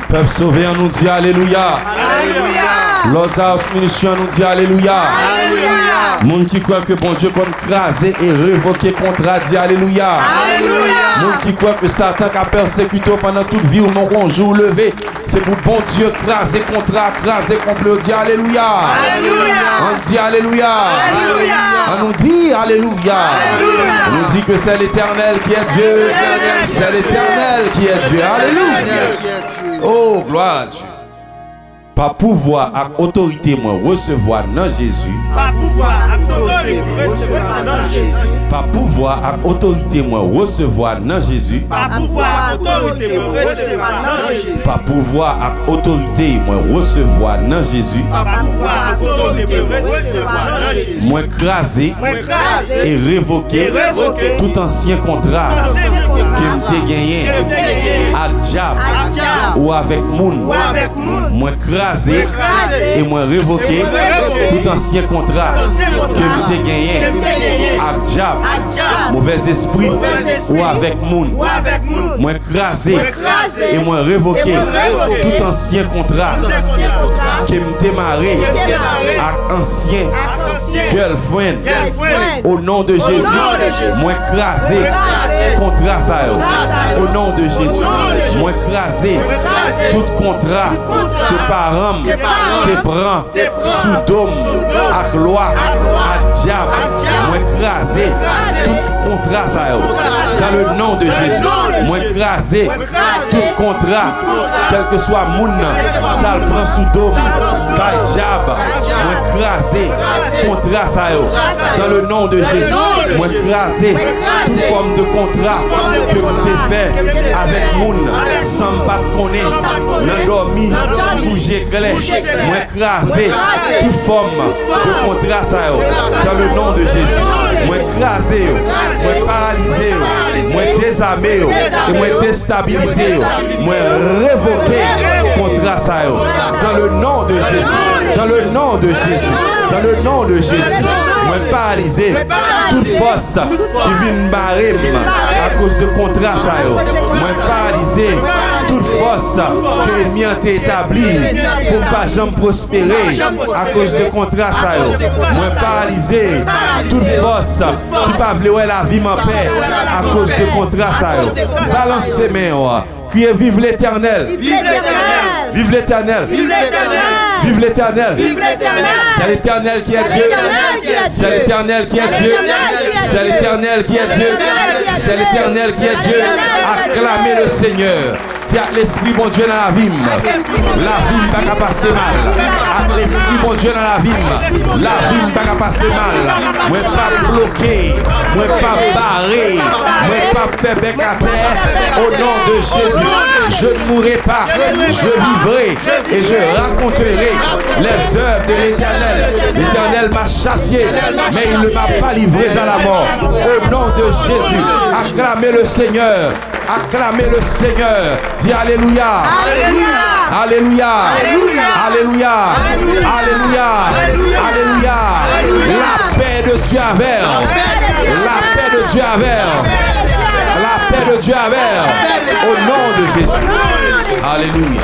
Peuple sauvé, on nous dit Alléluia. Alléluia. Lord's House Ministry, on nous dit Alléluia. Alléluia. Monde qui croit que bon Dieu comme craser et révoquer contrat dit Alléluia. Alléluia. Monde qui croit que Satan qui a persécuté pendant toute vie ou non qu'on jour levé, c'est pour bon Dieu craser contrat, craser complot dit Alléluia. Alléluia. On dit Alléluia. Alléluia. On nous dit Alléluia. Alléluia. On nous dit que c'est l'Éternel qui est Dieu. C'est l'Éternel qui est Dieu. Alléluia. Oh, gloire à Dieu. Par pouvoir et autorité, moi, recevoir dans Jésus. Par pouvoir et autorité, recevoir dans Jésus. Par pouvoir et autorité, moi, recevoir dans Jésus. Par pouvoir et autorité, recevoir dans Jésus. Par pouvoir et autorité, moi, recevoir dans Jésus. Par pouvoir et autorité, recevoir dans Jésus. Moi, craser et révoquer tout ancien contrat que m'te gagné à diable ou avec moun. Moi, craser et moi, révoquer tout ancien contrat que m'te gagné à diable, mauvais esprit ou avec moun. Moi, craser et moi, révoquer tout ancien contrat que m'te marré à ancien girlfriend. Au nom de Jésus, moi craser contrat ça. Au nom de Jésus, moi craser tout contrat que parents te prend sous dôme, à loi, à diable. Moi craser tout contrat ça. Dans le nom de Jésus, moi craser tout contrat, quel que soit moun, t'as prend sous dôme, par diable. Moi craser contrat ça. Dans le nom de Jésus, moi craser toute forme de contrat que vous avez fait avec moun sans pas connaître, l'endormi, bouger clair. Moi craser toute forme de contrat ça. Dans le nom de Jésus, moi craser, moi paralyser, moi désarmer et moi déstabiliser, moi révoquer contrat ça. Dans le nom de Jésus, dans le nom de Jésus, dans le nom de Jésus, moi paralyser toute force qui vient barrer à cause de contrat ça. Moi paralyser toute force que l'ennemi a établi pour ne pas jamais prospérer à cause de contrat ça. Moi paralyser toute force qui pas vouloir la vie en paix à cause de contrat ça. Balance ses mains. Criez vive l'Éternel. Vive l'Éternel. Vive l'Éternel. Vive l'Éternel. Vive l'Éternel. Vive l'Éternel. C'est l'Éternel qui est Dieu. C'est l'Éternel qui est Dieu. C'est l'Éternel qui est Dieu. C'est l'Éternel qui est Dieu. Acclamez le Seigneur. Tiens, l'Esprit bon Dieu dans la vie. La vie ne va pas passer mal. L'Esprit bon Dieu dans la vie. La vie ne va pas passer mal. Moi pas bloqué. Moi pas barré. Moi pas fait bec à terre. Au nom de Jésus, je ne mourrai pas. Je vivrai et je raconterai les œuvres de l'Éternel. L'Éternel m'a châtié, mais il ne m'a pas livré à la mort. Au nom de Jésus, acclamez le Seigneur. Acclamez le Seigneur. Dis Alléluia. Alléluia. Alléluia. Alléluia. Alléluia. Alléluia. La paix de Dieu avec. La paix de Dieu avec. La paix de Dieu avec. Au nom de Jésus. Alléluia.